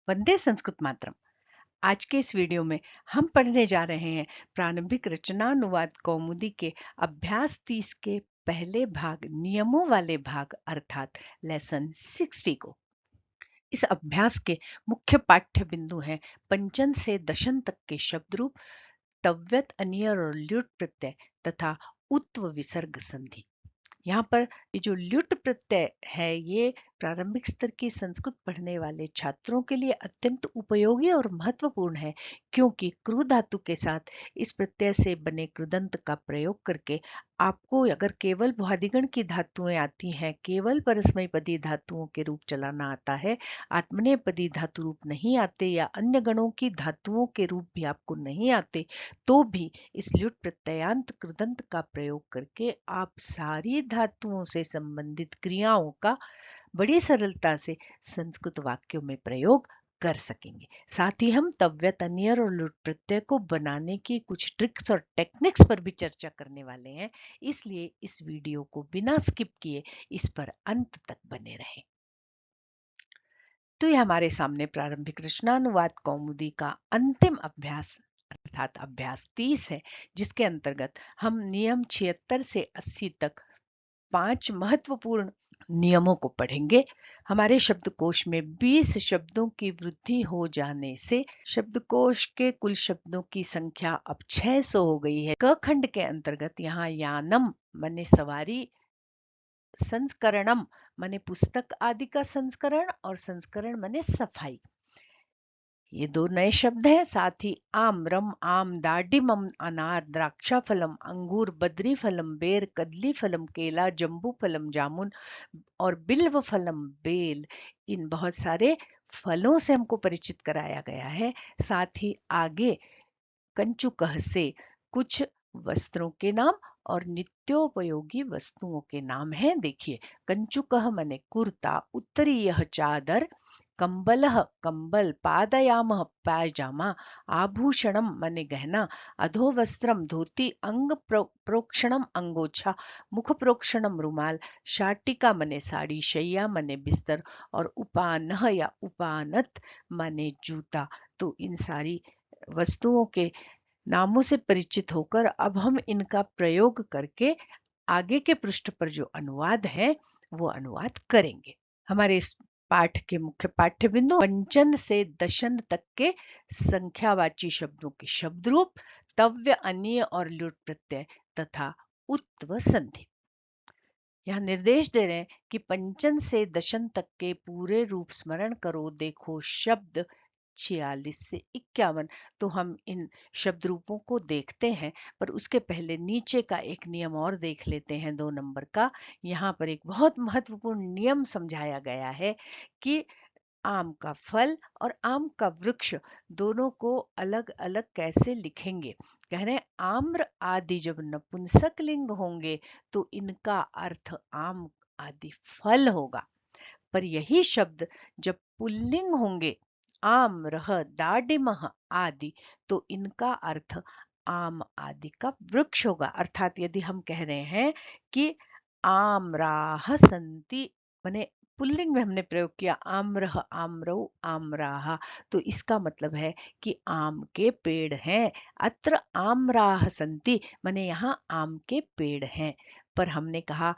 वंदे संस्कृत मातरम। आज के इस वीडियो में हम पढ़ने जा रहे हैं प्रारंभिक रचनानुवाद कौमुदी के अभ्यास 30 के पहले भाग नियमों वाले भाग अर्थात लेसन 60 को। इस अभ्यास के मुख्य पाठ्य बिंदु हैं पंचन से दशन तक के शब्द रूप, तव्यत, अनियर और ल्युट प्रत्यय तथा उत्व विसर्ग संधि। यहाँ पर ये जो ल्युट प्रत्यय है ये प्रारंभिक स्तर की संस्कृत पढ़ने वाले छात्रों के लिए अत्यंत उपयोगी और महत्वपूर्ण है, क्योंकि क्रू धातु के साथ इस प्रत्यय से बने कृदंत का प्रयोग करके आपको अगर केवल भ्वादिगण की धातुएं आती हैं, केवल परस्मैपदी धातुओं के रूप चलाना आता है, आत्मनेपदी धातु रूप नहीं आते या अन्य गणों की धातुओं के रूप भी आपको नहीं आते, तो भी इस ल्युट प्रत्ययांत कृदंत का प्रयोग करके आप सारी धातुओं से संबंधित क्रियाओं का बड़ी सरलता से संस्कृत वाक्यों में प्रयोग कर सकेंगे। साथ ही हम तव्यत, अनियर और लुट प्रत्यय को बनाने की कुछ ट्रिक्स और टेक्निक्स पर भी चर्चा करने वाले हैं, इसलिए इस वीडियो को बिना स्किप किए इस पर अंत तक बने रहें। तो ये हमारे सामने प्रारंभिक रचनानुवाद कौमुदी का अंतिम अभ्यास अर्थात अभ्यास 30 है, जिसके अंतर्गत हम नियम 76 से 80 तक 5 महत्वपूर्ण नियमों को पढ़ेंगे। हमारे शब्दकोश में 20 शब्दों की वृद्धि हो जाने से शब्दकोश के कुल शब्दों की संख्या अब 600 हो गई है। क खंड के अंतर्गत यहाँ यानम माने सवारी, संस्करणम माने पुस्तक आदि का संस्करण और संस्करण माने सफाई, ये दो नए शब्द हैं। साथ ही आम्रम, आम, दाडिमम, अनार, द्राक्षा फलम, अंगूर, बद्री फलम, बेर, कदली फलम, केला, जम्बू फलम, जामुन और बिल्व फलम, बेल, इन बहुत सारे फलों से हमको परिचित कराया गया है। साथ ही आगे कंचुकह से कुछ वस्त्रों के नाम और नित्योपयोगी वस्तुओं के नाम हैं। देखिए, कंचुकह माने कुर्ता, उत्तरीयः चादर, कंबलः कंबल, पादयामः पायजामा, आभूषणम माने गहना, अधोवस्त्रम धोती, अंग प्रोक्षणम अंगोछा, मुख प्रोक्षणम रुमाल, शाटिका माने साड़ी, शय्या माने बिस्तर और उपानह या उपानत माने जूता। तो इन सारी वस्तुओं के नामों से परिचित होकर अब हम इनका प्रयोग करके आगे के पृष्ठ पर जो अनुवाद है वो अनुवाद करेंगे। हमारे इस पाठ के मुख्य पाठ्य बिंदु पंचन से दशन तक के संख्यावाची शब्दों के शब्द रूप, तव्य, अन्य और ल्युट प्रत्यय तथा उत्व संधि। यहाँ निर्देश दे रहे हैं कि पंचन से दशन तक के पूरे रूप स्मरण करो। देखो शब्द 46 से 51। तो हम इन शब्द रूपों को देखते हैं, पर उसके पहले नीचे का एक नियम और देख लेते हैं, 2 नंबर का। यहाँ पर एक बहुत महत्वपूर्ण नियम समझाया गया है कि आम का फल और आम का वृक्ष दोनों को अलग अलग कैसे लिखेंगे। कह रहे हैं आम्र आदि जब नपुंसक लिंग होंगे तो इनका अर्थ आम आदि फल होगा, पर यही शब्द जब पुल्लिंग होंगे आम, रह, दाडिमह आदि, तो इनका अर्थ आम आदि का वृक्ष होगा। अर्थात यदि हम कह रहे हैं कि आम्राह संति, माने पुल्लिंग में हमने प्रयोग किया आम्रह, आम्रौ, आम्राह, तो इसका मतलब है कि आम के पेड़ हैं। अत्र आम्राह संति माने यहाँ आम के पेड़ हैं। पर हमने कहा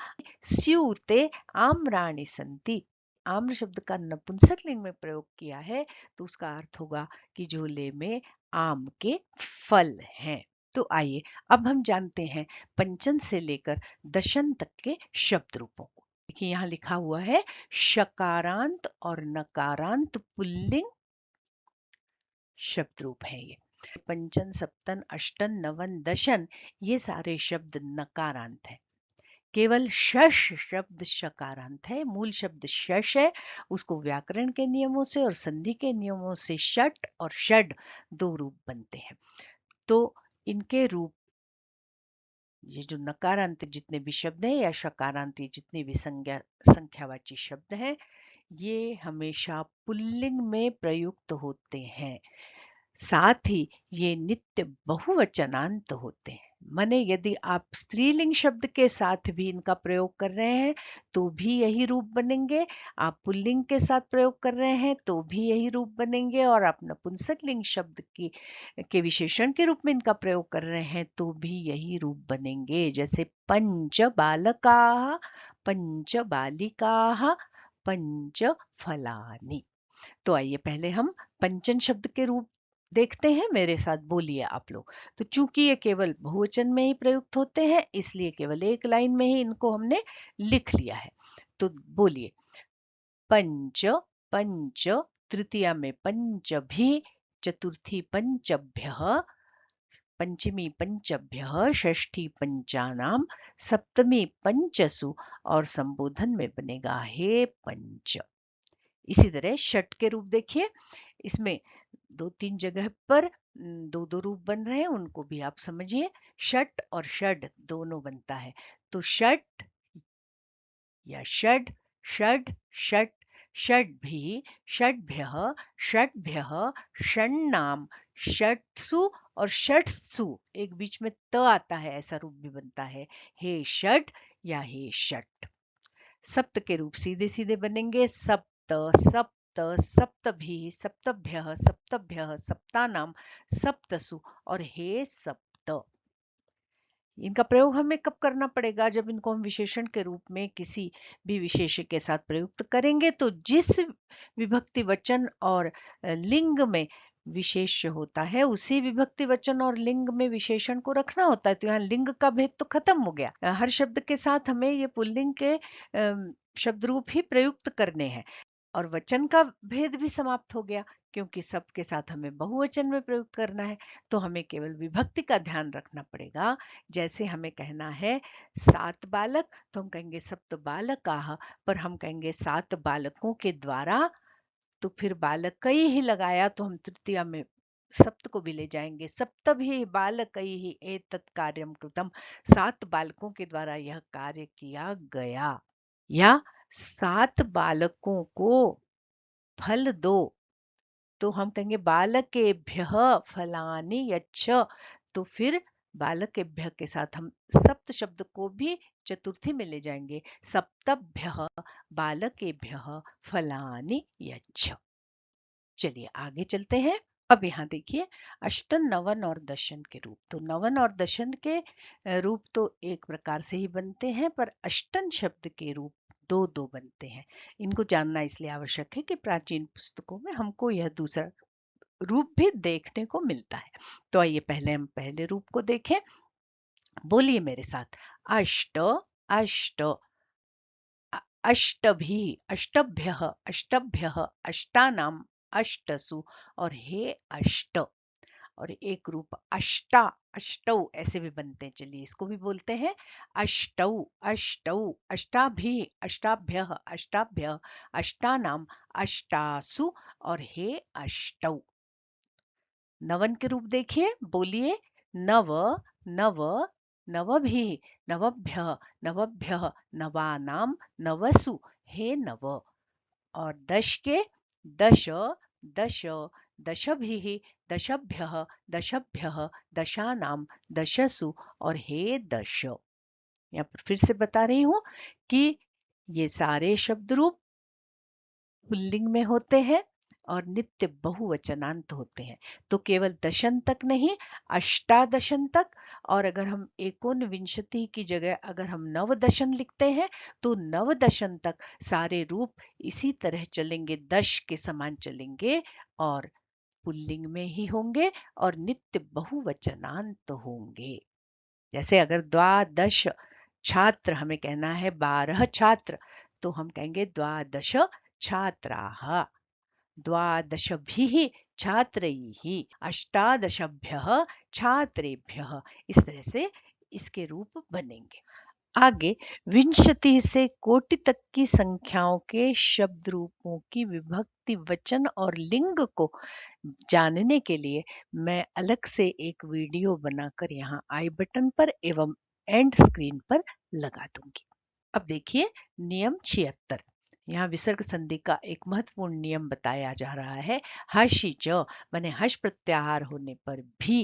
स्यूते आम्राणि संति, आम्र शब्द का नपुंसक लिंग में प्रयोग किया है, तो उसका अर्थ होगा कि झोले में आम के फल हैं। तो आइए अब हम जानते हैं पंचन से लेकर दशन तक के शब्द रूपों को। देखिए यहाँ लिखा हुआ है शकारांत और नकारांत पुल्लिंग शब्द रूप है। ये पंचन, सप्तन, अष्टन, नवन, दशन ये सारे शब्द नकारांत हैं। केवल शश शब्द शकारांत है। मूल शब्द शश है, उसको व्याकरण के नियमों से और संधि के नियमों से शट और षड 2 रूप बनते हैं। तो इनके रूप, ये जो नकारांत जितने भी शब्द हैं या शकारांत जितने भी संख्यावाची शब्द हैं, ये हमेशा पुल्लिंग में प्रयुक्त होते हैं। साथ ही ये नित्य बहुवचनांत होते हैं। माने यदि आप स्त्रीलिंग शब्द के साथ भी इनका प्रयोग कर रहे हैं तो भी यही रूप बनेंगे, आप पुल्लिंग के साथ प्रयोग कर रहे हैं तो भी यही रूप बनेंगे, और आप नपुंसकलिंग शब्द की के विशेषण के रूप में इनका प्रयोग कर रहे हैं तो भी यही रूप बनेंगे। जैसे पंच बालकाः, पंच बालिकाः, पंच फलानि। तो आइए पहले हम पंचन शब्द के रूप देखते हैं, मेरे साथ बोलिए आप लोग। तो चूंकि ये केवल बहुवचन में ही प्रयुक्त होते हैं इसलिए केवल एक लाइन में ही इनको हमने लिख लिया है। तो बोलिए पंच, पंच, तृतीया में पंचभी, चतुर्थी पंचभ्यः, पंचमी पंचभ्यः, षष्ठी पंचानाम, सप्तमी पंचसु, और संबोधन में बनेगा हे पंच। इसी तरह षट के रूप देखिए, इसमें दो तीन जगह पर दो दो रूप बन रहे हैं, उनको भी आप समझिए। षट और षड दोनों बनता है, तो षट या षड, षड, षट, षड्भी, षड्भ्यः, षड्भ्यः, षण्णाम, षट्सु और षट्सु, एक बीच में त आता है, ऐसा रूप भी बनता है, हे षड या हे षट। सप्त के रूप सीधे सीधे बनेंगे, सप्त, सप्त, सप्तभी, सप्तभ्यः, सप्तभ्यः, सप्तानाम, सप्तसु, और हे सप्त। इनका प्रयोग हमें कब करना पड़ेगा? जब इनको हम विशेषण के रूप में किसी भी विशेष्य के साथ प्रयुक्त करेंगे, तो जिस विभक्ति वचन और लिंग में विशेष्य होता है उसी विभक्ति वचन और लिंग में विशेषण को रखना होता है। तो यहाँ लिंग का भेद तो खत्म हो गया। हर शब्द के साथ हमें ये पुल्लिंग के शब्द रूप ही प्रयुक्त करने हैं, और वचन का भेद भी समाप्त हो गया क्योंकि सबके साथ हमें बहुवचन में प्रयुक्त करना है। तो हमें केवल विभक्ति का ध्यान रखना पड़ेगा। जैसे हमें कहना है 7 बालक, तो हम कहेंगे सप्त बालकाः, पर हम कहेंगे 7 बालकों के द्वारा, तो फिर बालकई ही लगाया तो हम तृतीया में सप्त को भी ले जाएंगे। सप्तभी बालकैः एतत् कार्यं कृतम्, 7 बालकों के द्वारा यह कार्य किया गया। या 7 बालकों को फल दो, तो हम कहेंगे बालकेभ्यः फलानि यच्छ, तो फिर बालकेभ्यः के साथ हम सप्त शब्द को भी चतुर्थी में ले जाएंगे, सप्तभ्यः बालकेभ्यः फलानि यच्छ। चलिए आगे चलते हैं। अब यहाँ देखिए अष्टन, नवन और दशन के रूप। तो नवन और दशन के रूप तो एक प्रकार से ही बनते हैं, पर अष्टन शब्द के रूप दो दो बनते हैं। इनको जानना इसलिए आवश्यक है कि प्राचीन पुस्तकों में हमको यह दूसरा रूप भी देखने को मिलता है। तो आइए पहले हम पहले रूप को देखें। बोलिए मेरे साथ, अष्ट, अष्ट, अष्टभी, अष्टभ्यः, अष्टभ्यः, अष्टानाम, अष्टसु, और हे अष्ट। और एक रूप अष्टा, अष्टौ ऐसे भी बनते हैं। चलिए इसको भी बोलते हैं अष्टौ, अष्टौ, अष्टाभी, अष्टाभ्यः, अष्टाभ्यः, अष्टानाम, अष्टासु, और हे अष्टौ। नवन के रूप देखिए, बोलिए नव, नव, नवभिः, नवभ्यः, नवभ्यः, नवानाम, नवसु, हे नव। और दश के दश, दश, दशभिः, दशभ्यः, दशभ्यः, दशानाम, दशसु, और हे दश। यहाँ पर फिर से बता रही हूं कि ये सारे शब्द रूप पुल्लिंग में होते हैं और नित्य बहुवचनांत होते हैं। तो केवल दशन तक नहीं, अष्टादशन तक। और अगर हम एकोनविंशति की जगह अगर हम नवदशन लिखते हैं तो नवदशन तक सारे रूप इसी तरह चलेंगे, दश के समान चलेंगे, और पुल्लिंग में ही होंगे और नित्य बहुवचनांत होंगे। जैसे अगर द्वादश छात्र हमें कहना है 12 छात्र, तो हम कहेंगे द्वादश छात्राः, द्वादशभिः छात्रैः, अष्टादशभ्यः छात्रेभ्यः। इस तरह से इसके रूप बनेंगे। आगे विंशति से कोटि तक की संख्याओं के शब्द रूपों की विभक्ति वचन और लिंग को जानने के लिए मैं अलग से एक वीडियो बनाकर यहाँ आई बटन पर एवं एंड स्क्रीन पर लगा दूंगी। अब देखिए नियम 76। यहाँ विसर्ग संधि का एक महत्वपूर्ण नियम बताया जा रहा है। हर्षि च माने हर्ष प्रत्याहार होने पर भी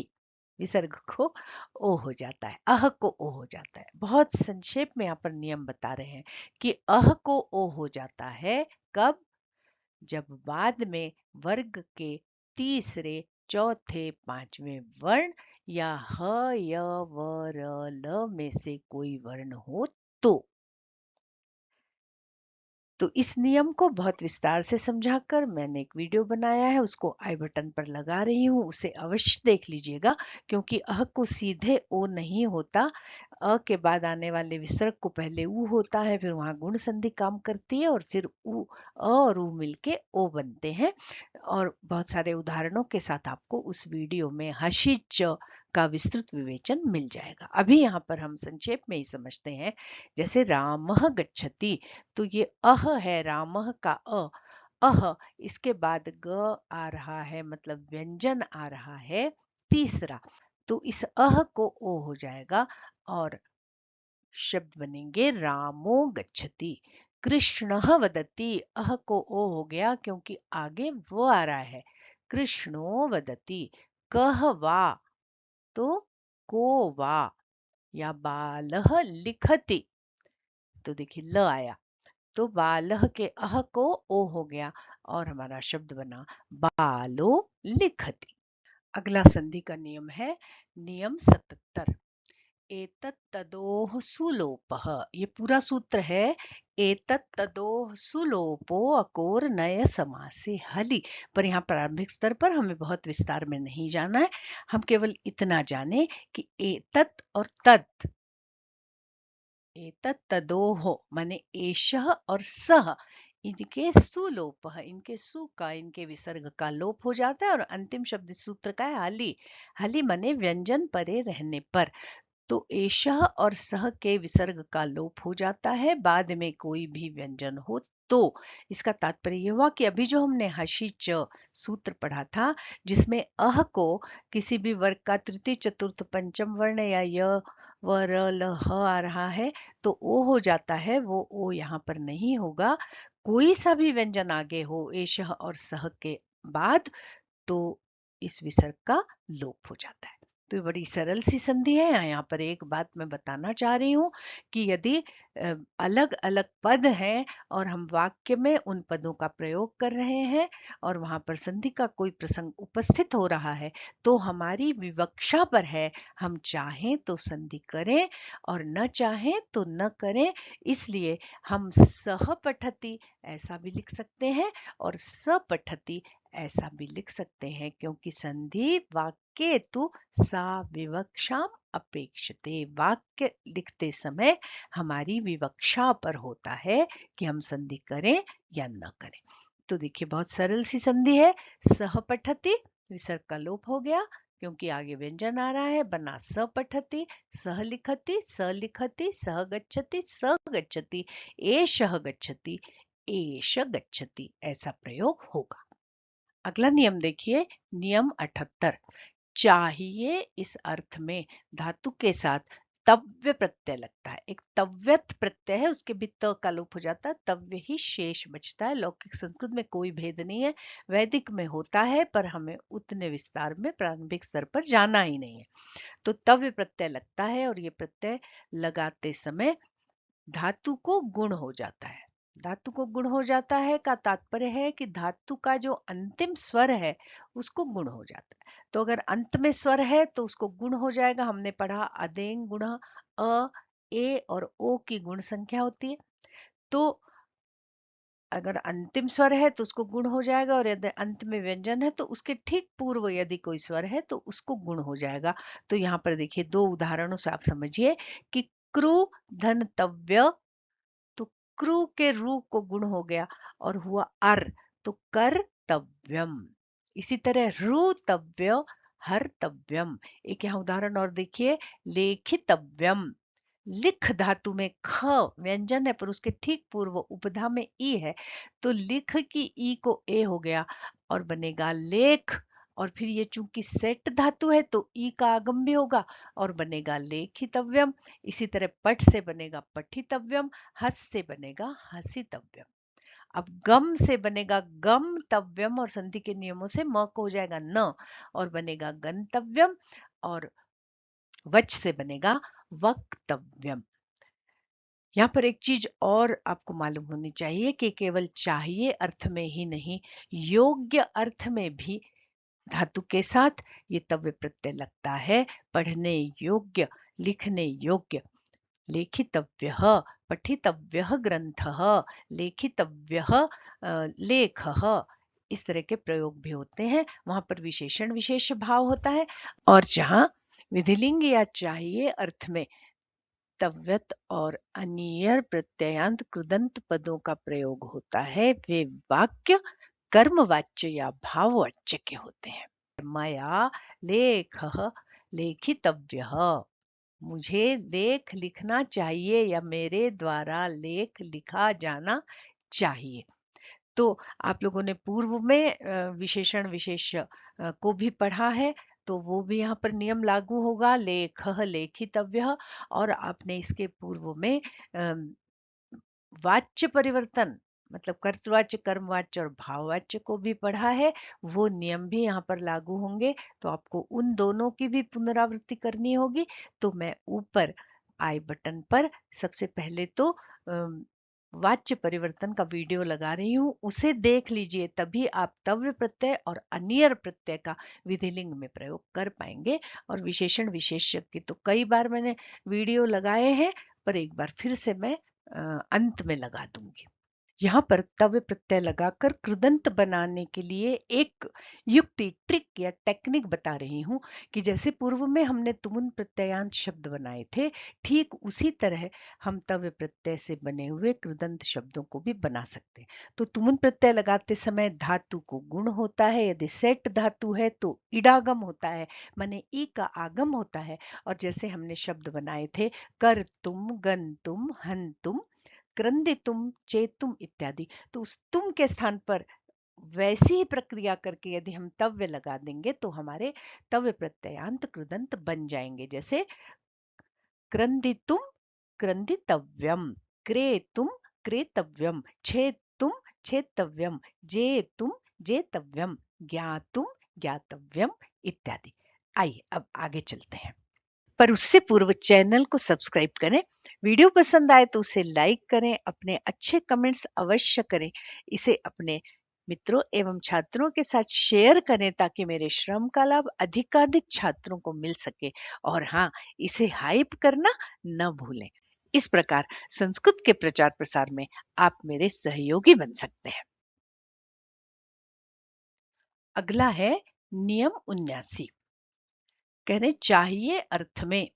विसर्ग को ओ हो जाता है, अह को ओ हो जाता है। बहुत संक्षेप में यहाँ पर नियम बता रहे हैं कि अह को ओ हो जाता है कब? जब बाद में वर्ग के तीसरे, चौथे, पांचवें वर्ण या ह, य, व, र, ल में से कोई वर्ण हो तो। तो इस नियम को बहुत विस्तार से समझाकर मैंने एक वीडियो बनाया है, उसको आई बटन पर लगा रही हूँ, उसे अवश्य देख लीजिएगा। क्योंकि अह को सीधे ओ नहीं होता, अ के बाद आने वाले विसर्ग को पहले ऊ होता है, फिर वहां गुण संधि काम करती है और फिर ऊ, अ और ऊ मिलके ओ बनते हैं। और बहुत सारे उदाहरणों के साथ आपको उस वीडियो में हशी च का विस्तृत विवेचन मिल जाएगा। अभी यहाँ पर हम संक्षेप में ही समझते हैं। जैसे रामः गच्छति, तो ये अह है, रामः का अह, इसके बाद ग आ रहा है, मतलब व्यंजन आ रहा है तीसरा, तो इस अह को ओ हो जाएगा और शब्द बनेंगे रामो गच्छति। कृष्णः वदति, अह को ओ हो गया क्योंकि आगे वो आ रहा है। कृष्णो वदति। कह वा, तो को वा, या बालः लिखति, तो देखिए ल आया, तो बालह के अह को ओ हो गया और हमारा शब्द बना बालो लिखति। अगला संधि का नियम है नियम 77। एतत् तदोः सुलोपः, ये पूरा सूत्र है। एतत् तदोः सुलोपो अकोर नय समासे हलि। पर यहाँ प्रारंभिक स्तर पर हमें बहुत विस्तार में नहीं जाना है, हम केवल इतना जाने कि एतत् और तत्, एतत् तदोः माने एषः और सः, इनके सुलोप है, इनके सु का, इनके विसर्ग का लोप हो जाता है और अंतिम शब्द सूत्र का है हलि। हलि माने व्यंजन परे रहने पर। तो एषः और सह के विसर्ग का लोप हो जाता है बाद में कोई भी व्यंजन हो तो। इसका तात्पर्य यह हुआ कि अभी जो हमने हशी च सूत्र पढ़ा था, जिसमें अह को किसी भी वर्ग का तृतीय, चतुर्थ, पंचम वर्ण या य, व, र, ल, ह आ रहा है तो ओ हो जाता है, वो ओ यहाँ पर नहीं होगा। कोई सा भी व्यंजन आगे हो एषः और सह के बाद, तो इस विसर्ग का लोप हो जाता है। तो ये बड़ी सरल सी संधि है। यहाँ पर एक बात मैं बताना चाह रही हूँ कि यदि अलग अलग पद हैं और हम वाक्य में उन पदों का प्रयोग कर रहे हैं और वहां पर संधि का कोई प्रसंग उपस्थित हो रहा है, तो हमारी विवक्षा पर है, हम चाहें तो संधि करें और न चाहें तो न करें। इसलिए हम सह पठति ऐसा भी लिख सकते हैं और स पठति ऐसा भी लिख सकते हैं, क्योंकि संधि वाक्य तु सा विवक्षाम अपेक्षते, वाक्य लिखते समय हमारी विवक्षा पर होता है कि हम संधि करें या न करें। तो देखिए बहुत सरल सी संधि है। सह पठति, विसर्ग का लोप हो गया क्योंकि आगे व्यंजन आ रहा है, बना स पठति, सह लिखति, स लिखति, सह गच्छति, स गच्छति, एषः गच्छति, एष गच्छति, ऐसा प्रयोग होगा। अगला नियम देखिए, नियम 78। चाहिए इस अर्थ में धातु के साथ तव्य प्रत्यय लगता है। एक तव्यत प्रत्यय है, उसके भी त का लोप हो जाता है, तव्य ही शेष बचता है। लौकिक संस्कृत में कोई भेद नहीं है, वैदिक में होता है, पर हमें उतने विस्तार में प्रारंभिक स्तर पर जाना ही नहीं है। तो तव्य प्रत्यय लगता है और ये प्रत्यय लगाते समय धातु को गुण हो जाता है। धातु को गुण हो जाता है का तात्पर्य है कि धातु का जो अंतिम स्वर है उसको गुण हो जाता है। तो अगर अंत में स्वर है तो उसको गुण हो जाएगा। हमने पढ़ा अदेंग गुण, अ, ए और ओ की गुण संख्या होती है। तो अगर अंतिम स्वर है तो उसको गुण हो जाएगा और यदि अंत में व्यंजन है तो उसके ठीक पूर्व यदि कोई स्वर है तो उसको गुण हो जाएगा। तो यहाँ पर देखिए दो उदाहरणों से आप समझिए कि क्रू धनतव्य, तो क्रू के रू को गुण हो गया और हुआ अर, तो कर्तव्यम। इसी तरह रुतव्य, हर्तव्यम। एक यहाँ उदाहरण और देखिए, लेखितव्यम। लिख धातु में ख व्यंजन है पर उसके ठीक पूर्व उपधा में ई है, तो लिख की ई को ए हो गया और बनेगा लेख। और फिर ये चूंकि सेट धातु है तो ई का आगम भी होगा और बनेगा लेखितव्यम। इसी तरह पठ से बनेगा पठितव्यम, हस से बनेगा हसितव्यम। अब गम से बनेगा गम तव्यम और संधि के नियमों से म को हो जाएगा न और बनेगा गंतव्यम। और वच से बनेगा वक्तव्यम। यहाँ पर एक चीज और आपको मालूम होनी चाहिए कि केवल चाहिए अर्थ में ही नहीं, योग्य अर्थ में भी धातु के साथ ये तव्य प्रत्यय लगता है। पढ़ने योग्य, लिखने योग्य, लेखितव्यः, पठितव्यः ग्रंथः, लेखितव्यः लेखः, इस तरह के प्रयोग भी होते हैं। वहां पर विशेषण विशेष भाव होता है। और जहां विधिलिंग या चाहिए अर्थ में तव्यत और अनियर प्रत्ययांत कृदंत पदों का प्रयोग होता है, वे वाक्य कर्मवाच्य या भाववाच्य के होते हैं। मया लेखः लेखितव्यः, मुझे लेख लिखना चाहिए या मेरे द्वारा लेख लिखा जाना चाहिए। तो आप लोगों ने पूर्व में विशेषण विशेष्य को भी पढ़ा है, तो वो भी यहाँ पर नियम लागू होगा, लेखः लेखितव्यः। और आपने इसके पूर्व में वाच्य परिवर्तन मतलब कर्तवाच्य, कर्मवाच्य और भाववाच्य को भी पढ़ा है, वो नियम भी यहाँ पर लागू होंगे। तो आपको उन दोनों की भी पुनरावृत्ति करनी होगी। तो मैं ऊपर आई बटन पर सबसे पहले तो वाच्य परिवर्तन का वीडियो लगा रही हूँ, उसे देख लीजिए, तभी आप तव्य प्रत्यय और अनियर प्रत्यय का विधिलिंग में प्रयोग कर पाएंगे। और विशेषण विशेष्य की तो कई बार मैंने वीडियो लगाए हैं, पर एक बार फिर से मैं अंत में लगा दूंगी। यहाँ पर तव्य प्रत्यय लगाकर कृदंत बनाने के लिए एक युक्ति, ट्रिक या टेक्निक बता रही हूँ कि जैसे पूर्व में हमने तुमुन प्रत्ययांत शब्द बनाए थे, ठीक उसी तरह हम तव्य प्रत्यय से बने हुए कृदंत शब्दों को भी बना सकते हैं। तो तुमुन प्रत्यय लगाते समय धातु को गुण होता है, यदि सेट धातु है तो इडागम होता है, माने ई का आगम होता है। और जैसे हमने शब्द बनाए थे कर तुम, गन तुम, हन तुम, क्रंदितुम, चेतुम इत्यादि, तो उस तुम के स्थान पर वैसी ही प्रक्रिया करके यदि हम तव्य लगा देंगे तो हमारे तव्य प्रत्ययांत कृदंत बन जाएंगे। जैसे क्रंदितुम क्रंदितव्यम, क्रेतुम क्रेतव्यम, छेतुम छेतव्यम, जेतुम जेतव्यम, ज्ञातुम ज्ञातव्यम इत्यादि। आइए अब आगे चलते हैं, पर उससे पूर्व चैनल को सब्सक्राइब करें, वीडियो पसंद आए तो उसे लाइक करें, अपने अच्छे कमेंट्स अवश्य करें, इसे अपने मित्रों एवं छात्रों के साथ शेयर करें ताकि मेरे श्रम का लाभ अधिकाधिक छात्रों को मिल सके। और हाँ, इसे हाइप करना न भूलें। इस प्रकार संस्कृत के प्रचार प्रसार में आप मेरे सहयोगी बन सकते हैं। अगला है नियम 79। कह रहे चाहिए अर्थ में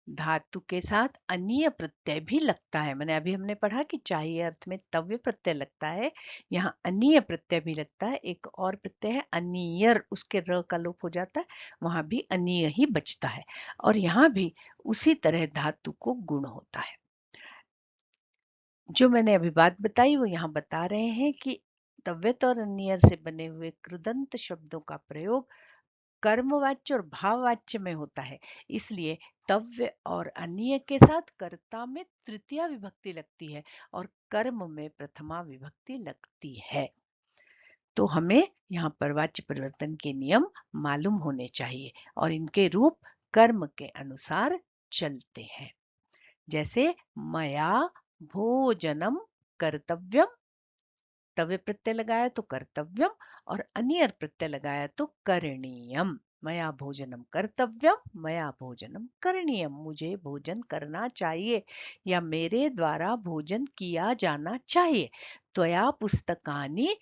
धातु के साथ अनीय प्रत्यय भी लगता है। मैंने अभी हमने पढ़ा कि चाहिए अर्थ में तव्य प्रत्यय लगता है, यहाँ अनीय प्रत्यय भी लगता है। एक और प्रत्यय है अनीयर, उसके र का लोप हो जाता है, वहां भी अनीय ही बचता है। और यहाँ भी उसी तरह धातु को गुण होता है। जो मैंने अभी बात बताई वो यहाँ बता रहे हैं कि तव्यत और अनियर से बने हुए कृदंत शब्दों का प्रयोग कर्मवाच्य और भाववाच्य में होता है, इसलिए तव्य और अनीय के साथ कर्ता में तृतीया विभक्ति लगती है और कर्म में प्रथमा विभक्ति लगती है। तो हमें यहाँ पर वाच्य परिवर्तन के नियम मालूम होने चाहिए और इनके रूप कर्म के अनुसार चलते हैं। जैसे मया भोजनम कर्तव्यम, तव्य प्रत्यय लगाया तो कर्तव्यम, और अनियर प्रत्यय लगाया तो करणीयम। मया भोजनम कर्तव्यम, मया भोजनम करणीयम, मुझे भोजन करना चाहिए या मेरे द्वारा भोजन किया जाना चाहिए। त्वया पुस्तकानि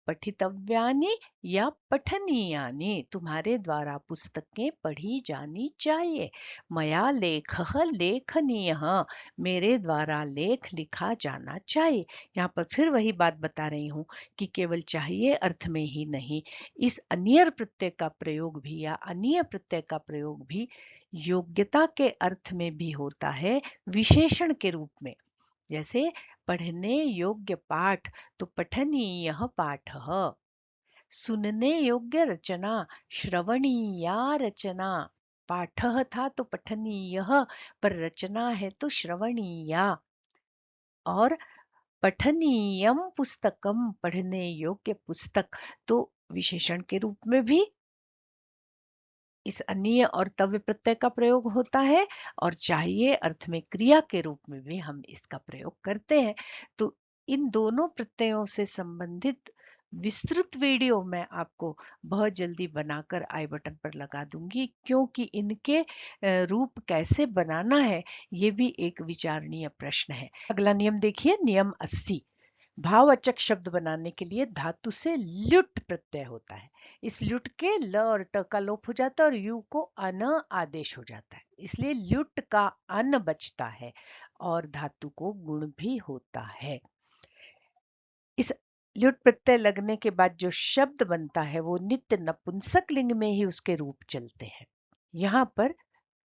पठितव्यानि या पठनीयानि, तुम्हारे द्वारा पुस्तकें पढ़ी जानी चाहिए। मया लेखः लेखनीयः, मेरे द्वारा लेख लिखा जाना चाहिए। यहाँ पर फिर वही बात बता रही हूँ कि केवल चाहिए अर्थ में ही नहीं, इस अनियर प्रत्यय का प्रयोग भी या अनीय प्रत्यय का प्रयोग भी योग्यता के अर्थ में भी होता है, विशेषण के रूप में। जैसे पढ़ने योग्य पाठ तो पठनीय पाठ, सुनने योग्य रचना श्रवणीया रचना, पाठ था तो पठनीय, पर रचना है तो श्रवणीया। और पठनीयम पुस्तकम, पढ़ने योग्य पुस्तक तो विशेषण के रूप में भी इस अनीय और तव्य प्रत्यय का प्रयोग होता है, और चाहिए अर्थ में क्रिया के रूप में भी हम इसका प्रयोग करते हैं। तो इन दोनों प्रत्ययों से संबंधित विस्तृत वीडियो मैं आपको बहुत जल्दी बनाकर आई बटन पर लगा दूंगी, क्योंकि इनके रूप कैसे बनाना है ये भी एक विचारणीय प्रश्न है। अगला नियम देखिए, नियम 80। भाववाचक शब्द बनाने के लिए धातु से ल्युट प्रत्यय होता है। इस ल्युट के ल और ट का लोप हो जाता है और यू को अन आदेश हो जाता है, इसलिए ल्युट का अन बचता है और धातु को गुण भी होता है। इस ल्युट प्रत्यय लगने के बाद जो शब्द बनता है वो नित्य नपुंसक लिंग में ही उसके रूप चलते हैं। यहाँ पर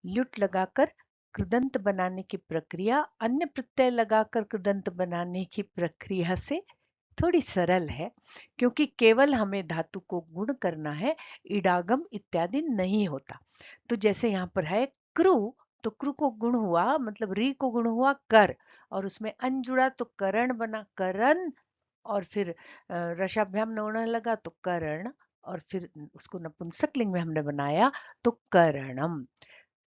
ल्युट लगाकर कृदंत बनाने की प्रक्रिया अन्य प्रत्यय लगाकर कृदंत बनाने की प्रक्रिया से थोड़ी सरल है, क्योंकि केवल हमें धातु को गुण करना है, इडागम इत्यादि नहीं होता। तो जैसे यहाँ पर है क्रू, तो क्रू को गुण हुआ, मतलब री को गुण हुआ कर, और उसमें अन जुड़ा तो करण बना, करण, और फिर रसाभ्याम नोना लगा तो करण, और फिर उसको नपुंसक लिंग में हमने बनाया तो करणम।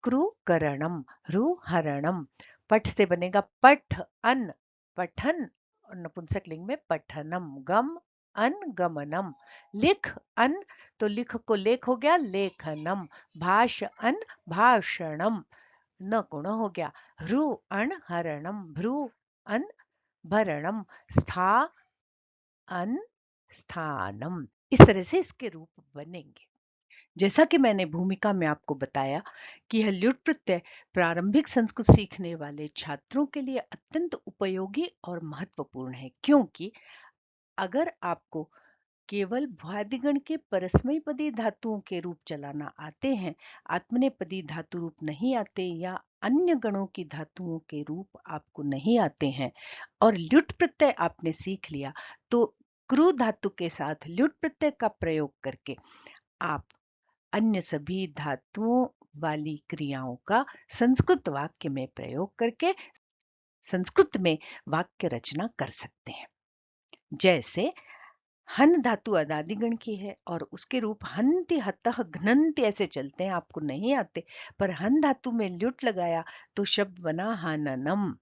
क्रू करणम, रु हरणम। पठ से बनेगा पठ अन, पठन, और नपुंसक लिंग में पठनम। गम अन गमनम। लिख अन, तो लिख को लेख हो गया लेखनम। भाष अन भाषणम, न गुण हो गया। ह्रु अण हरणम, भ्रू अन भरणम। स्था अन स्थानम। इस तरह से इसके रूप बनेंगे। जैसा कि मैंने भूमिका में आपको बताया कि यह ल्युट प्रत्यय प्रारंभिक संस्कृत सीखने वाले छात्रों के लिए अत्यंत उपयोगी और महत्वपूर्ण है, क्योंकि अगर आपको केवल भ्वादिगण के परस्मैपदी धातुओं के रूप चलाना आते हैं, आत्मनेपदी धातु रूप नहीं आते, या अन्य गणों की धातुओं के रूप आपको नहीं आते हैं, और ल्युट प्रत्यय आपने सीख लिया, तो क्रू धातु के साथ ल्युट प्रत्यय का प्रयोग करके आप अन्य सभी धातुओं वाली क्रियाओं का संस्कृत वाक्य में प्रयोग करके संस्कृत में वाक्य रचना कर सकते हैं। जैसे हन धातु अदादिगण की है और उसके रूप हन्ति हतः घ्नन्ति ऐसे चलते हैं, आपको नहीं आते, पर हन धातु में ल्युट लगाया तो शब्द बना हननम।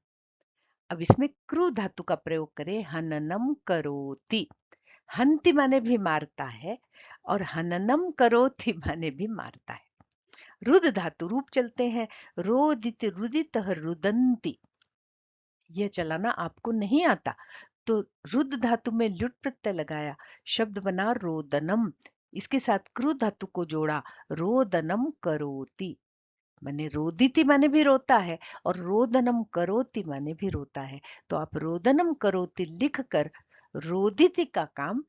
अब इसमें क्रू धातु का प्रयोग करें, हननम करोति। हन्ति माने भी मारता है और हननम करोति माने भी मारता है। रुद धातु रूप चलते हैं, रोदित रुदित रुदंती, यह चलाना आपको नहीं आता, तो रुद धातु में ल्युट प्रत्यय लगाया, शब्द बना रोदनम। इसके साथ क्रू धातु को जोड़ा, रोदनम करोति, माने रोदिति माने भी रोता है और रोदनम करोति माने भी रोता है। तो आप रोदनम करोति लिखकर रोदिति का काम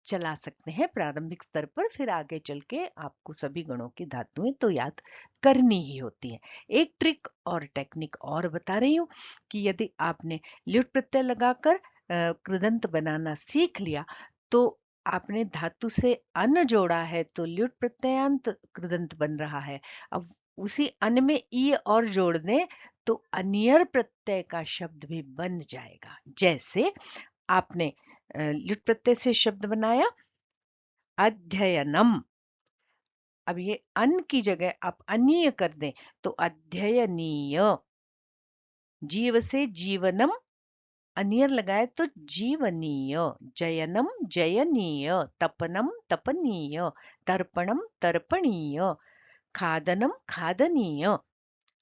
चला सकते हैं प्रारंभिक स्तर पर, फिर आगे चल के आपको सभी गणों की धातुएं तो याद करनी ही होती है। एक ट्रिक और टेक्निक और बता रही हूँ कि यदि आपने ल्युट प्रत्यय लगाकर कृदंत बनाना सीख लिया, तो आपने धातु से अन जोड़ा है तो ल्युट प्रत्ययांत कृदंत बन रहा है। अब उसी अन में ई और जोड़ दें तो अनियर प्रत्यय का शब्द भी बन जाएगा। जैसे आपने ल्युट प्रत्यय से शब्द बनाया अध्ययनम, अब ये अन की जगह आप अनीय कर दें तो अध्ययनीय। जीव से जीवनम अनियर लगाए तो जीवनीय। जयनम जयनीय। तपनम तपनीय। तर्पणम तर्पणीय। खादनम खादनीय।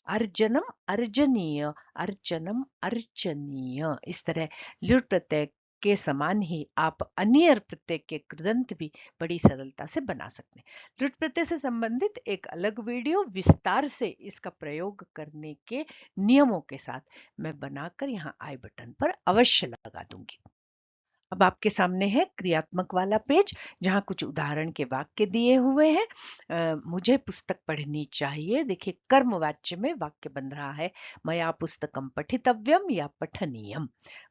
अर्जनम अर्जनीय। अर्चनम अर्चनीय। इस तरह ल्युट प्रत्यय के समान ही आप अनियर प्रत्यय के कृदंत भी बड़ी सरलता से बना सकते हैं। ल्युट प्रत्यय से संबंधित एक अलग वीडियो विस्तार से इसका प्रयोग करने के नियमों के साथ मैं बनाकर यहाँ आई बटन पर अवश्य लगा दूंगी। अब आपके सामने है क्रियात्मक वाला पेज, जहाँ कुछ उदाहरण के वाक्य दिए हुए हैं। मुझे पुस्तक पढ़नी चाहिए। देखिए कर्मवाच्य में वाक्य बन रहा है, मया पुस्तकम पठितव्यम या पठनीयम।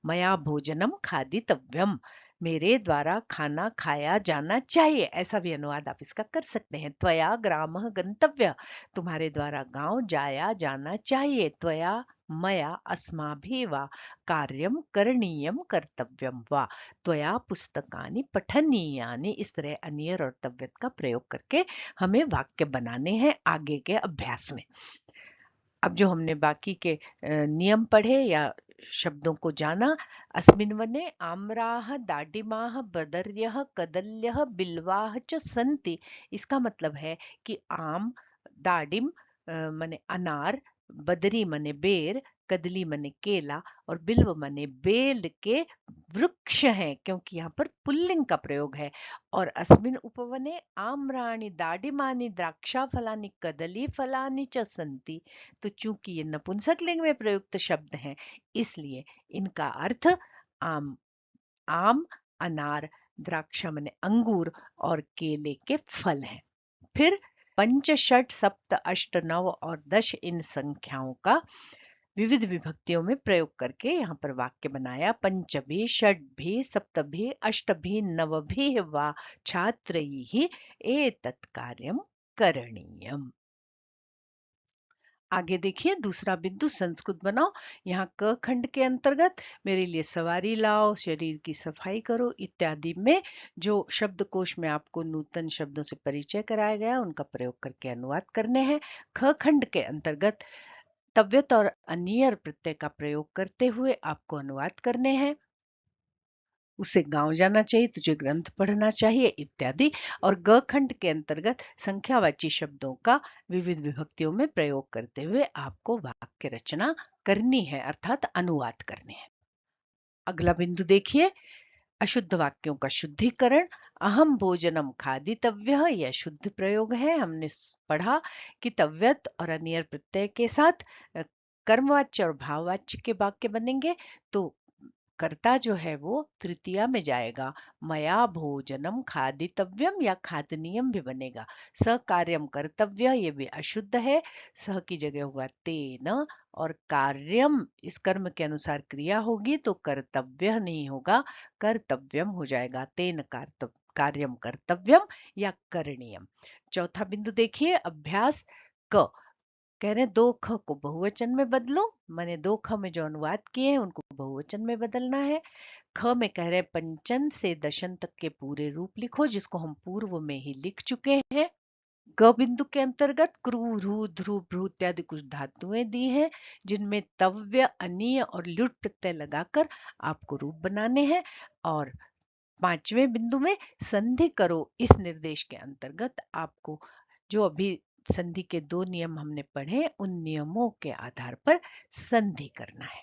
मया भोजनम खादितव्यम। मेरे द्वारा खाना खाया जाना चाहिए, ऐसा भी अनुवाद आप इसका कर सकते हैं। त्वया ग्रामः गंतव्य, तुम्हारे द्वारा गांव जाया जाना चाहिए। त्वया मया अस्माभिः वा कार्यं करणीयं कर्तव्यं वा। त्वया पुस्तकानि पठनीयानि। इस तरह अनियर और तव्यत का प्रयोग करके हमें वाक्य बनाने हैं आगे के अभ्यास में। अब जो हमने बाकी के नियम पढ़े या शब्दों को जाना, अस्मिन् वने आम्राः दाडिमाः बदर्यः कदल्यः बिल्वाः च सन्ति। इसका मतलब है कि आम, दाडिम मने अनार, बदरी मने बेर, कदली मने केला और बिल्व मने बेल के वृक्ष हैं, क्योंकि यहाँ पर पुल्लिंग का प्रयोग है। और अस्मिन् उपवने आम्राणि दाडिमानि द्राक्षाफलानि कदली फलानि च सन्ति। तो चूंकि ये नपुंसकलिंग में प्रयुक्त शब्द हैं, इसलिए इनका अर्थ आम, आम, अनार, द्राक्षा मने अंगूर और केले के फल हैं। फिर पंच, षट, सप्त, अष्ट, नव और 10 इन संख्याओं का विविध विभक्तियों में प्रयोग करके यहाँ पर वाक्य बनाया। पंचभी, षड्भी, सप्तभी, अष्टभी, नवभी वा छात्रैः एतत् कार्यं करणीयम्। आगे देखिए दूसरा बिंदु, संस्कृत बनाओ। यहाँ क खंड के अंतर्गत मेरे लिए सवारी लाओ, शरीर की सफाई करो इत्यादि में जो शब्दकोश में आपको नूतन शब्दों से परिचय कराया गया, उनका प्रयोग करके अनुवाद करने हैं। ख खंड के अंतर्गत तव्यत और अनियर प्रत्यय का प्रयोग करते हुए आपको अनुवाद करने हैं। उसे गांव जाना चाहिए, तुझे ग्रंथ पढ़ना चाहिए इत्यादि। और ग खंड के अंतर्गत संख्यावाची शब्दों का विविध विभक्तियों में प्रयोग करते हुए आपको वाक्य रचना करनी है, अर्थात अनुवाद करने हैं। अगला बिंदु देखिए, अशुद्ध वाक्यों का शुद्धिकरण। अहम भोजनम खादितव्य, यह शुद्ध प्रयोग है। हमने पढ़ा कि तव्यत और अनियर प्रत्यय के साथ कर्मवाच्य और भाववाच्य के वाक्य बनेंगे। तो कर्ता जो है वो तृतीया में जाएगा। मया भोजनम खादितव्यम या खादनीयम भी बनेगा। स कार्यम कर्तव्य, ये भी अशुद्ध है। सह की जगह होगा तेन, और कार्यम इस कर्म के अनुसार क्रिया होगी तो कर्तव्य नहीं होगा, कर्तव्यम हो जाएगा। तेन कार्यम कर्तव्यम या करणीयम। चौथा बिंदु देखिए, अभ्यास क। कह रहे हैं दो ख को बहुवचन में बदलो। मैंने दो ख में जो अनुवाद किए हैं उनको बहुवचन में बदलना है। ख में कह रहे हैं पंचन से दशन तक के पूरे रूप लिखो, जिसको हम पूर्व में ही लिख चुके हैं। ग बिंदु के अंतर्गत क्रू, रू, ध्रुव, भ्रू इत्यादि कुछ धातुएं दी हैं, जिनमें तव्य, अनीय और ल्युट प्रत्यय लगाकर आपको रूप बनाने हैं। और पांचवें बिंदु में संधि करो, इस निर्देश के अंतर्गत आपको जो अभी संधि के दो नियम हमने पढ़े, उन नियमों के आधार पर संधि करना है।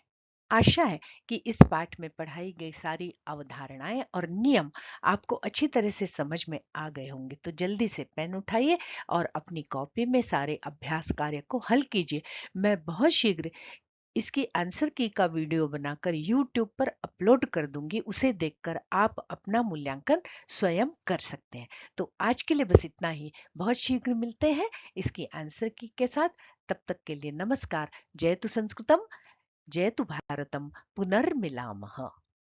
आशा है कि इस पाठ में पढ़ाई गई सारी अवधारणाएं और नियम आपको अच्छी तरह से समझ में आ गए होंगे। तो जल्दी से पेन उठाइए और अपनी कॉपी में सारे अभ्यास कार्य को हल कीजिए। मैं बहुत शीघ्र इसकी आंसर की का वीडियो बनाकर YouTube पर अपलोड कर दूंगी, उसे देखकर आप अपना मूल्यांकन स्वयं कर सकते हैं। तो आज के लिए बस इतना ही। बहुत शीघ्र मिलते हैं इसकी आंसर की के साथ। तब तक के लिए नमस्कार। जयतु संस्कृतम, जयतु भारतम, पुनर्मिलामः।